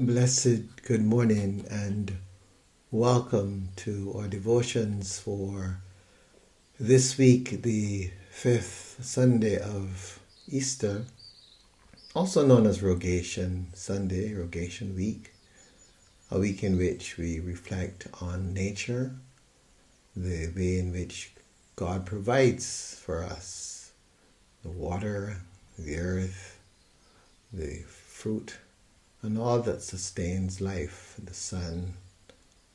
Blessed good morning and welcome to our devotions for this week, the fifth Sunday of Easter, also known as Rogation Sunday, Rogation Week, a week in which we reflect on nature, the way in which God provides for us the water, the earth, the fruit, and all that sustains life, the sun.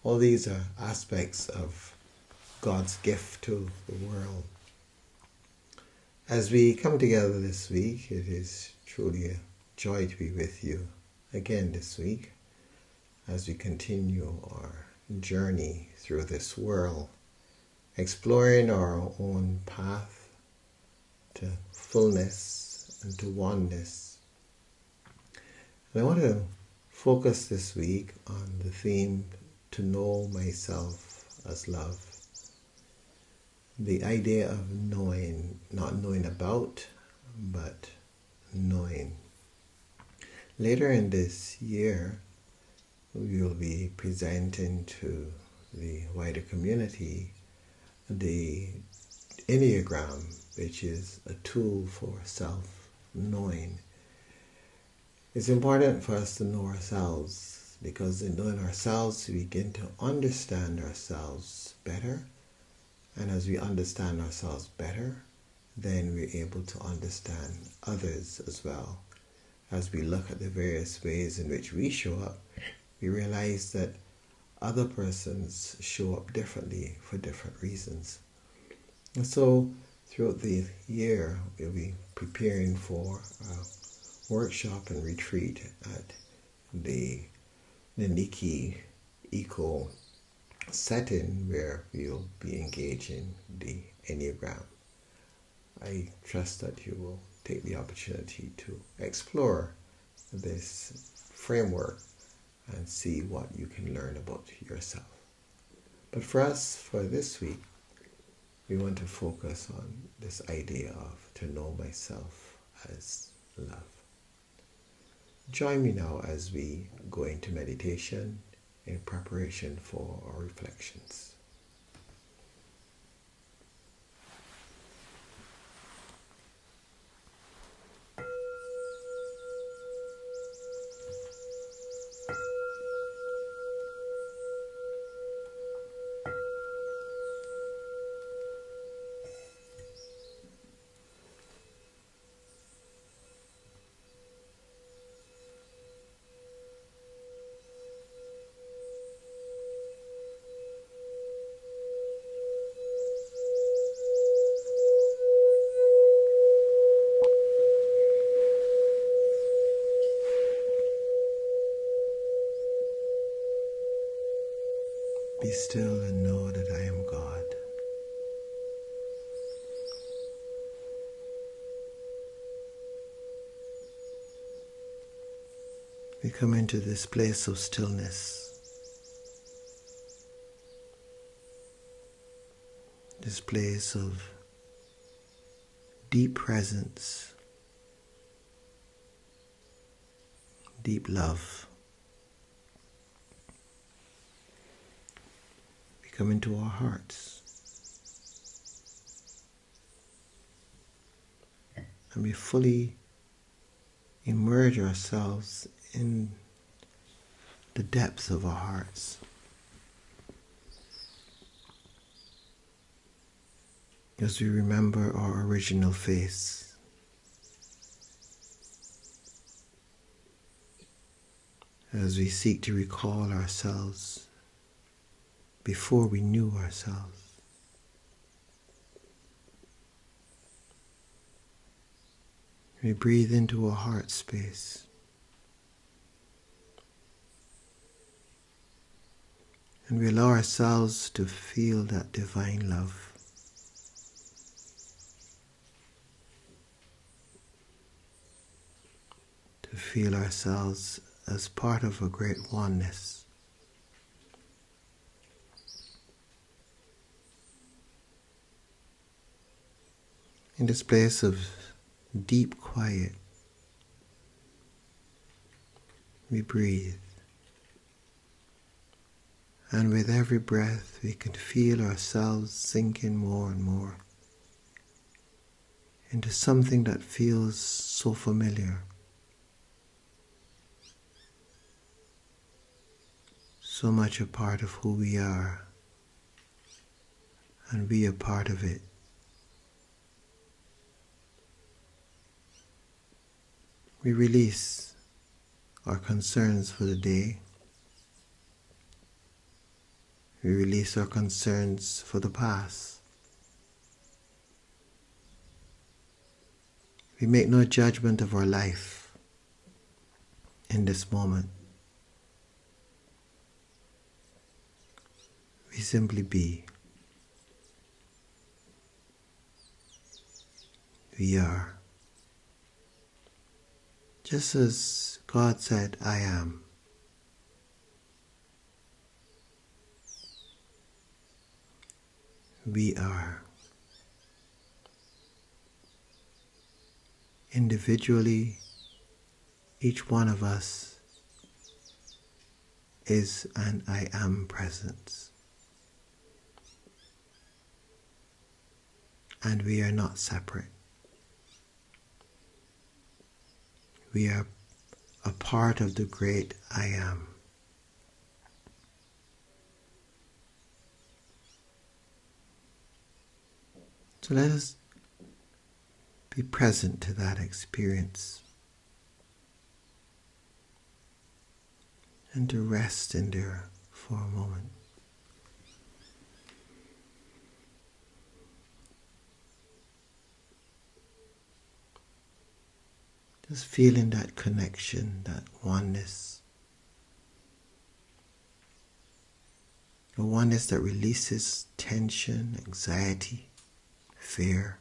All these are aspects of God's gift to the world. As we come together this week, it is truly a joy to be with you again this week as we continue our journey through this world, exploring our own path to fullness and to oneness. And I want to focus this week on the theme, to know myself as love. The idea of knowing, not knowing about, but knowing. Later in this year, we will be presenting to the wider community the Enneagram, which is a tool for self-knowing. It's important for us to know ourselves, because in knowing ourselves, we begin to understand ourselves better. And as we understand ourselves better, then we're able to understand others as well. As we look at the various ways in which we show up, we realize that other persons show up differently for different reasons. And so throughout the year, we'll be preparing for workshop and retreat at the Niki Eco setting where we'll be engaging the Enneagram. I trust that you will take the opportunity to explore this framework and see what you can learn about yourself. But for us, for this week, we want to focus on this idea of to know myself as love. Join me now as we go into meditation in preparation for our reflections. Be still and know that I am God. We come into this place of stillness, this place of deep presence, deep love. Come into our hearts and we fully immerse ourselves in the depths of our hearts as we remember our original face, as we seek to recall ourselves before we knew ourselves. We breathe into our heart space and we allow ourselves to feel that divine love. To feel ourselves as part of a great oneness. In this place of deep quiet, we breathe. And with every breath, we can feel ourselves sinking more and more into something that feels so familiar, so much a part of who we are, and we are part of it. We release our concerns for the day. We release our concerns for the past. We make no judgment of our life in this moment. We simply be. We are. Just as God said, I am. We are. Individually, each one of us is an I am presence. And we are not separate. We are a part of the great I am. So let us be present to that experience and to rest in there for a moment. Just feeling that connection, that oneness. A oneness that releases tension, anxiety, fear.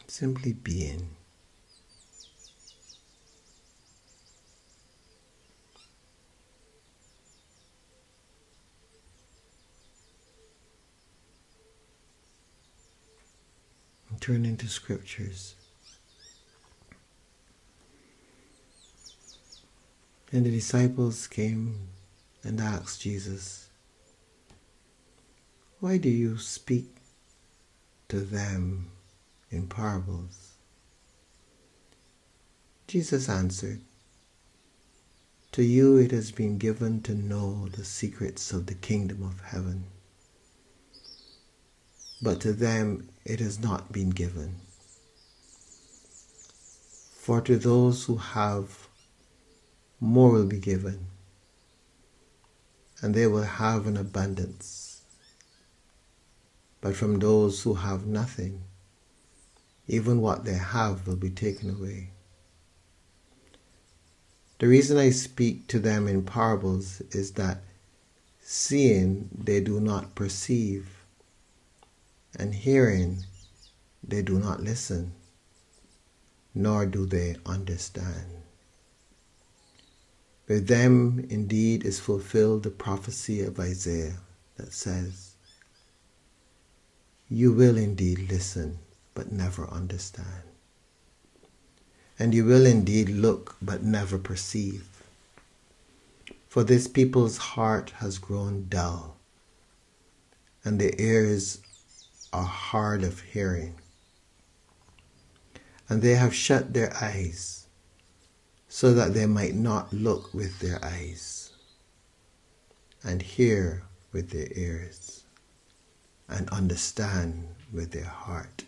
Simply being. And turn into scriptures. And the disciples came and asked Jesus, "Why do you speak to them in parables?" Jesus answered, "To you it has been given to know the secrets of the kingdom of heaven, but to them it has not been given. For to those who have, more will be given, and they will have an abundance. But from those who have nothing, even what they have will be taken away. The reason I speak to them in parables is that seeing they do not perceive, and hearing they do not listen, nor do they understand. With them indeed is fulfilled the prophecy of Isaiah that says, you will indeed listen, but never understand. And you will indeed look, but never perceive. For this people's heart has grown dull, and their ears are hard of hearing. And they have shut their eyes, so that they might not look with their eyes, and hear with their ears, and understand with their heart,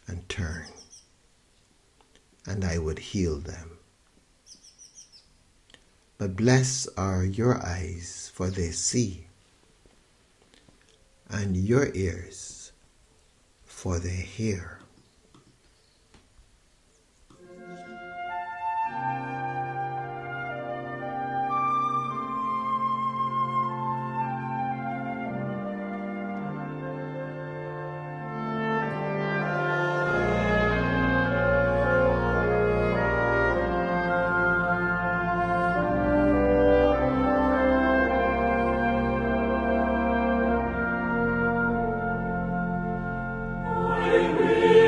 and turn, and I would heal them. But blessed are your eyes, for they see, and your ears, for they hear. I will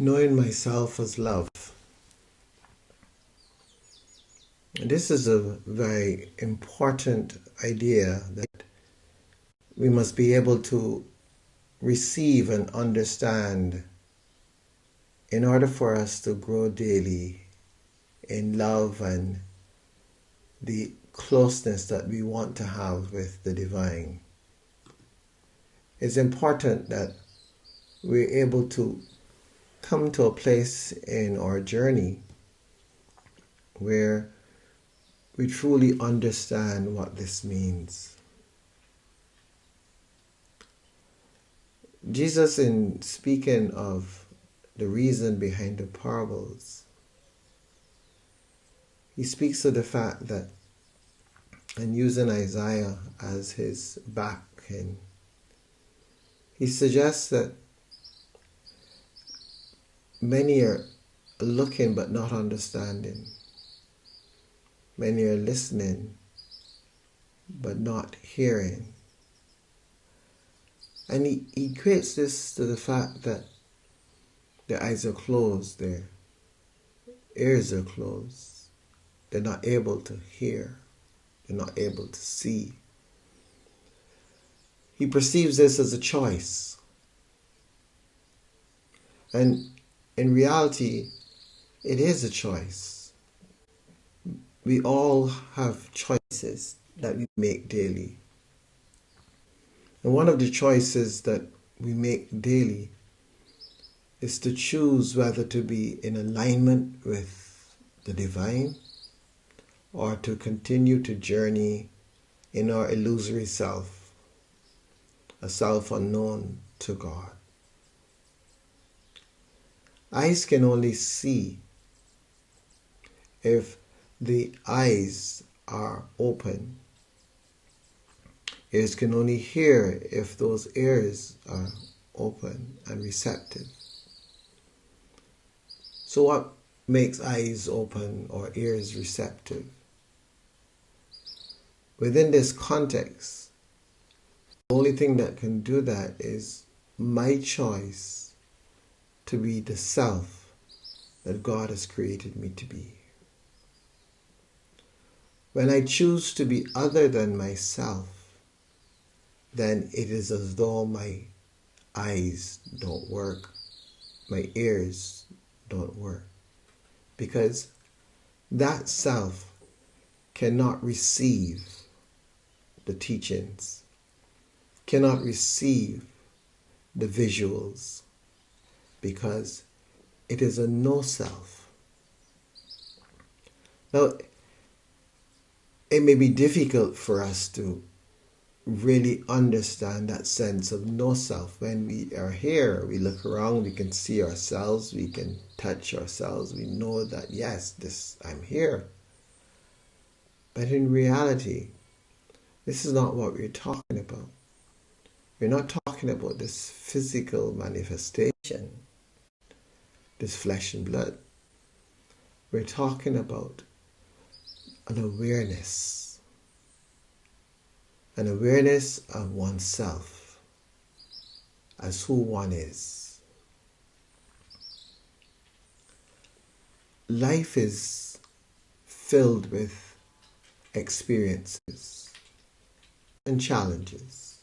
knowing myself as love. This is a very important idea that we must be able to receive and understand in order for us to grow daily in love and the closeness that we want to have with the divine. It's important that we're able to come to a place in our journey where we truly understand what this means. Jesus, in speaking of the reason behind the parables, he speaks of the fact that, and using Isaiah as his back, and he suggests that many are looking but not understanding. Many are listening but not hearing. And he equates this to the fact that their eyes are closed, their ears are closed. They're not able to hear. They're not able to see. He perceives this as a choice. And in reality, it is a choice. We all have choices that we make daily. And one of the choices that we make daily is to choose whether to be in alignment with the divine or to continue to journey in our illusory self, a self unknown to God. Eyes can only see if the eyes are open. Ears can only hear if those ears are open and receptive. So what makes eyes open or ears receptive? Within this context, the only thing that can do that is my choice to be the self that God has created me to be. When I choose to be other than myself, then it is as though my eyes don't work, my ears don't work, because that self cannot receive the teachings, cannot receive the visuals, because it is a no self. Now, it may be difficult for us to really understand that sense of no self. When we are here, we look around, we can see ourselves, we can touch ourselves, we know that yes, I'm here. But in reality, this is not what we're talking about. We're not talking about this physical manifestation, this flesh and blood. We're talking about an awareness of oneself as who one is. Life is filled with experiences and challenges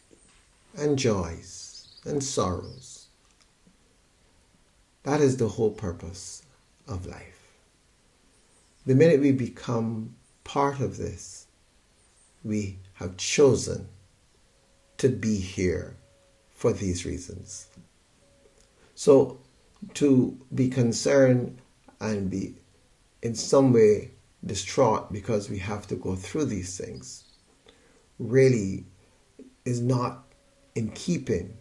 and joys and sorrows. That is the whole purpose of life. The minute we become part of this, we have chosen to be here for these reasons. So to be concerned and be in some way distraught because we have to go through these things really is not in keeping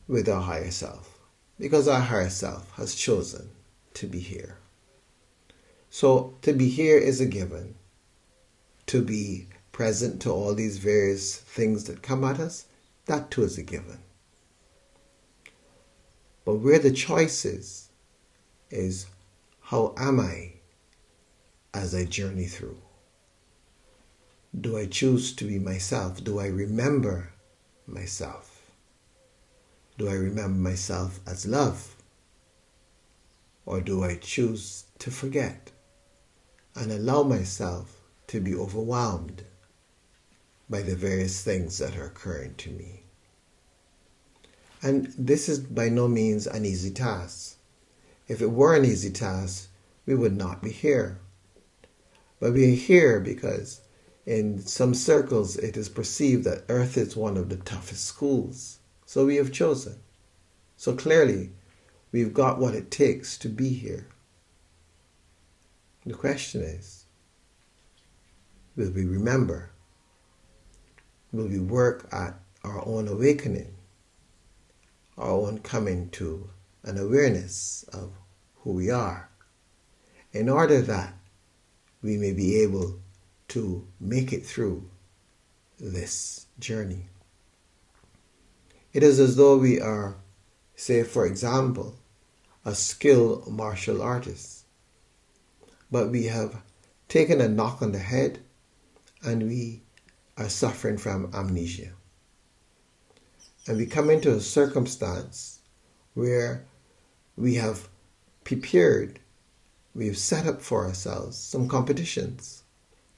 with our higher self, because our higher self has chosen to be here. So to be here is a given. To be present to all these various things that come at us, that too is a given. But where the choice is how am I as I journey through? Do I choose to be myself? Do I remember myself? Do I remember myself as love? Or do I choose to forget and allow myself to be overwhelmed by the various things that are occurring to me? And this is by no means an easy task. If it were an easy task, we would not be here. But we are here because in some circles it is perceived that Earth is one of the toughest schools. So we have chosen. So clearly, we've got what it takes to be here. The question is, will we remember? Will we work at our own awakening, our own coming to an awareness of who we are, in order that we may be able to make it through this journey? It is as though we are, say for example, a skilled martial artist, but we have taken a knock on the head and we are suffering from amnesia. And we come into a circumstance where we have prepared, we've set up for ourselves some competitions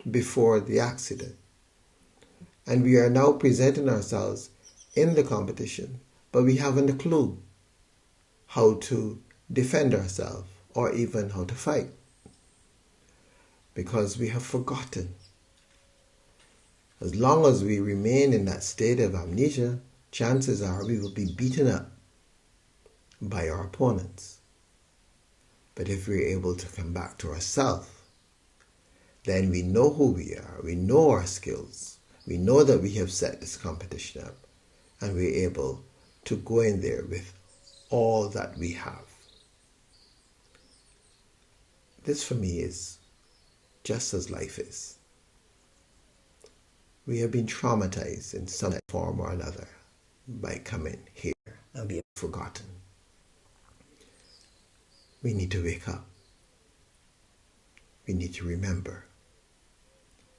before the accident. And we are now presenting ourselves in the competition, but we haven't a clue how to defend ourselves or even how to fight, because we have forgotten. As long as we remain in that state of amnesia, chances are we will be beaten up by our opponents. But if we're able to come back to ourselves, then we know who we are, we know our skills, we know that we have set this competition up, and we're able to go in there with all that we have. This for me is just as life is. We have been traumatized in some form or another by coming here and being forgotten. We need to wake up. We need to remember,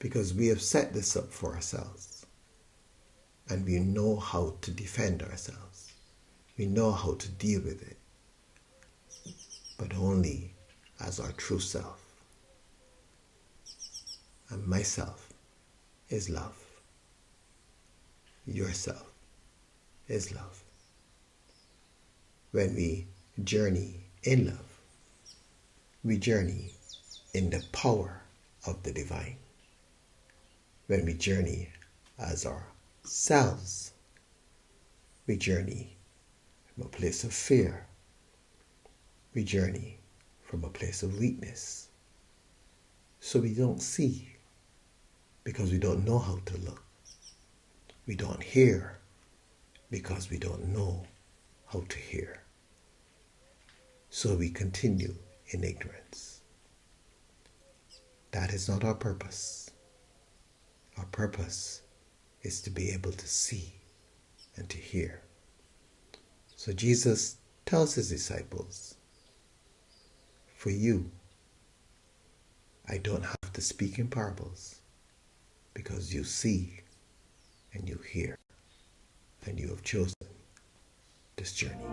because we have set this up for ourselves and we know how to defend ourselves. We know how to deal with it, but only as our true self. And myself is love. Yourself is love. When we journey in love, we journey in the power of the divine. When we journey as ourselves, we journey from a place of fear. We journey from a place of weakness. So we don't see because we don't know how to look. We don't hear because we don't know how to hear. So we continue in ignorance. That is not our purpose. Our purpose is to be able to see and to hear. So Jesus tells his disciples, for you, I don't have to speak in parables, because you see and you hear, and you have chosen this journey.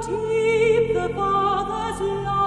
deep the Father's love.